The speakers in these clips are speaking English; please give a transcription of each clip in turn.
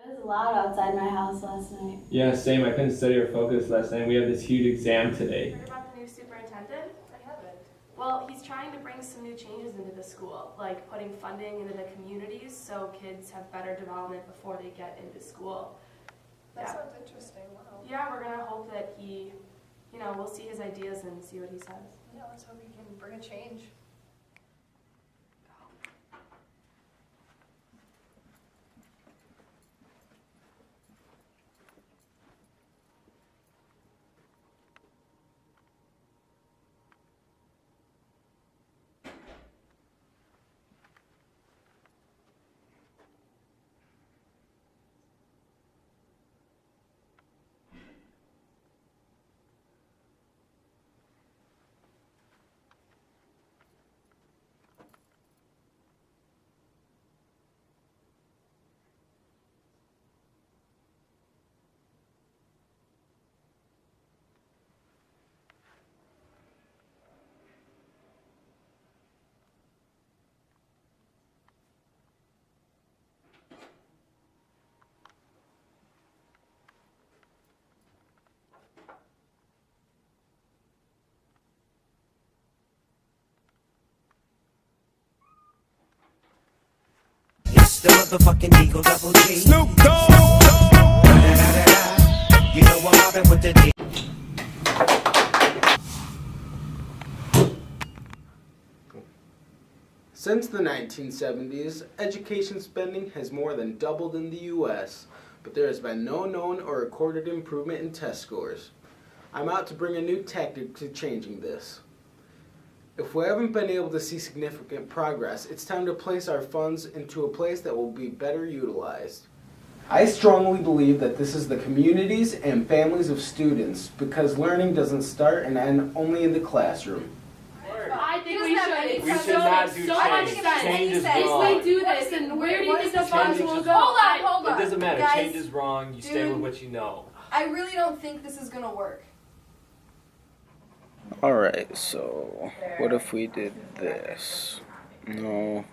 It was loud outside my house last night. Yeah, same. I couldn't study or focus last night. We have this huge exam today. Heard about the new superintendent? I haven't. Well, he's trying to bring some new changes into the school, like putting funding into the communities so kids have better development before they get into school. That sounds interesting. Wow. Yeah, we're gonna hope that he, we'll see his ideas and see what he says. Yeah, let's hope he can bring a change. The motherfucking Eagle Double G. Snoop Dogg. You know I'm mobbing with the D. Since the 1970s, education spending has more than doubled in the U.S., but there has been no known or recorded improvement in test scores. I'm out to bring a new tactic to changing this. If we haven't been able to see significant progress, it's time to place our funds into a place that will be better utilized. I strongly believe that this is the communities and families of students, because learning doesn't start and end only in the classroom. I think we should. We should not do change. Change is If wrong. we do this, and where do you think the funds Change is will just- go? Hold on. It doesn't matter. Guys, Change is wrong. You stay dude. with what you know. I really don't think this is gonna work. Alright, so what if we did this? No,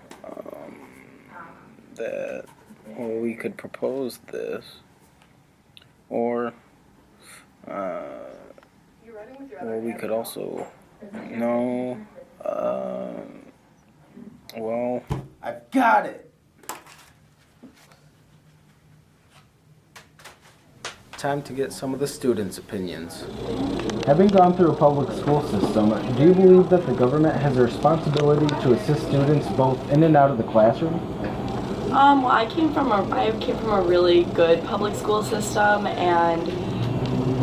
that, well, we could propose this, or, You ready with your well, we could also, no, well, I've got it! Time to get some of the students' opinions. Having gone through a public school system, do you believe that the government has a responsibility to assist students both in and out of the classroom? Well, I came from a really good public school system, and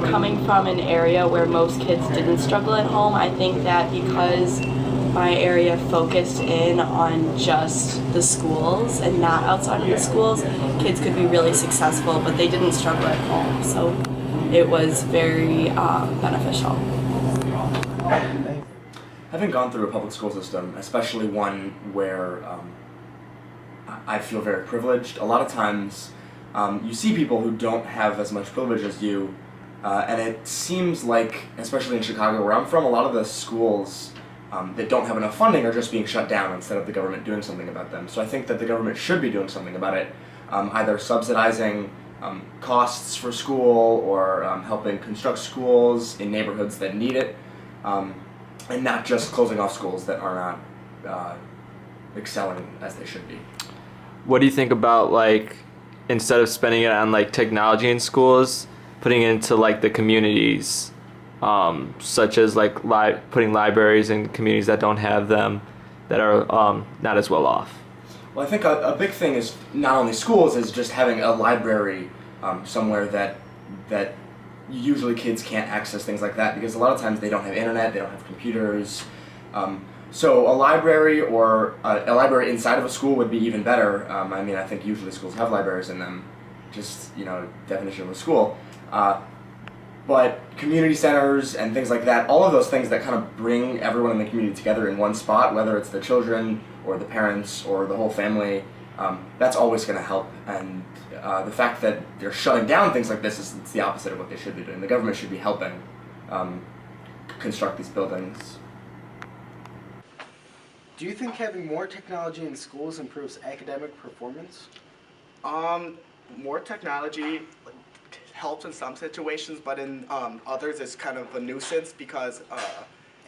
coming from an area where most kids didn't struggle at home, I think that because my area focused in on just the schools and not outside of the schools, kids could be really successful, but they didn't struggle at home. So it was very beneficial. Having gone through a public school system, especially one where I feel very privileged, a lot of times you see people who don't have as much privilege as you, and it seems like, especially in Chicago where I'm from, a lot of the schools that don't have enough funding are just being shut down instead of the government doing something about them. So I think that the government should be doing something about it, either subsidizing costs for school or helping construct schools in neighborhoods that need it, and not just closing off schools that are not excelling as they should be. What do you think about, like, instead of spending it on like technology in schools, putting it into like the communities, such as like putting libraries in communities that don't have them, that are not as well off? Well, I think a big thing is not only schools, is just having a library somewhere that usually kids can't access things like that, because a lot of times they don't have internet, they don't have computers. So a library or a library inside of a school would be even better. I mean, I think usually schools have libraries in them, just, definition of a school. But community centers and things like that, all of those things that kind of bring everyone in the community together in one spot, whether it's the children or the parents or the whole family, that's always going to help. And the fact that they're shutting down things like this is it's the opposite of what they should be doing. The government should be helping construct these buildings. Do you think having more technology in schools improves academic performance? more technology helps in some situations, but in others it's kind of a nuisance because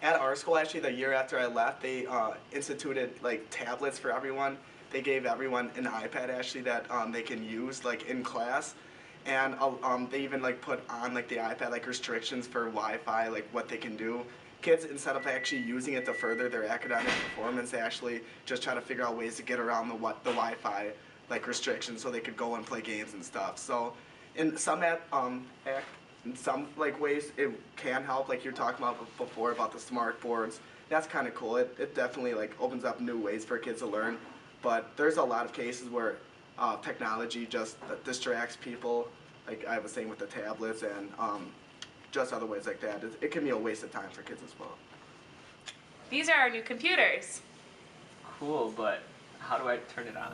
at our school, actually, the year after I left, they instituted like tablets for everyone. They gave everyone an iPad actually that they can use like in class, and they even like put on like the iPad like restrictions for Wi-Fi, like what they can do. Kids, instead of actually using it to further their academic performance, they actually just try to figure out ways to get around the Wi-Fi like restrictions so they could go and play games and stuff. So in some in some like ways it can help, like you're talking about before about the smart boards. That's kind of cool. It definitely like opens up new ways for kids to learn, but there's a lot of cases where technology just distracts people, like I was saying with the tablets and just other ways like that. It can be a waste of time for kids as well. These are our new computers. Cool, but how do I turn it on?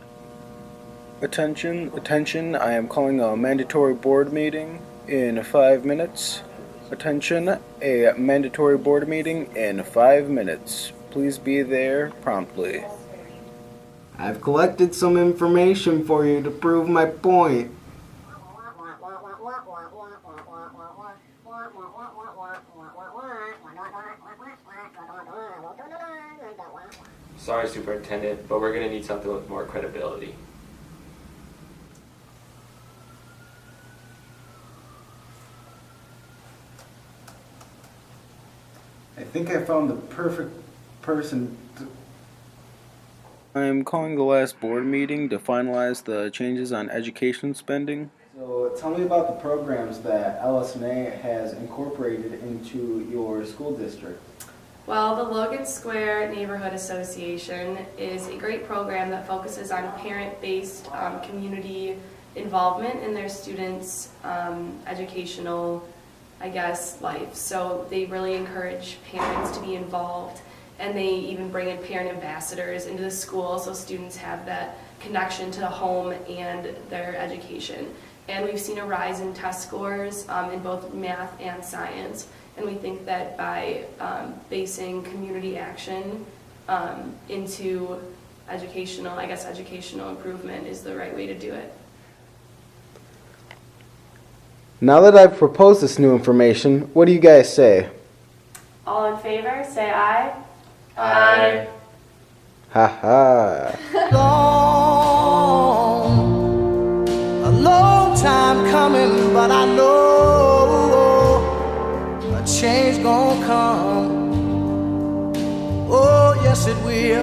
Attention, attention, I am calling a mandatory board meeting in 5 minutes. Attention, a mandatory board meeting in 5 minutes. Please be there promptly. I've collected some information for you to prove my point. Sorry, Superintendent, but we're gonna need something with more credibility. I think I found the perfect person to... I am calling the last board meeting to finalize the changes on education spending. So tell me about the programs that LSNA has incorporated into your school district. Well, the Logan Square Neighborhood Association is a great program that focuses on parent-based community involvement in their students' educational, I guess, life. So they really encourage parents to be involved, and they even bring in parent ambassadors into the school so students have that connection to the home and their education. And we've seen a rise in test scores in both math and science. And we think that by basing community action into educational improvement is the right way to do it. Now that I've proposed this new information, what do you guys say? All in favor, say aye. Aye. Ha ha. A long time coming, but I know a change gonna come. Oh, yes, it will.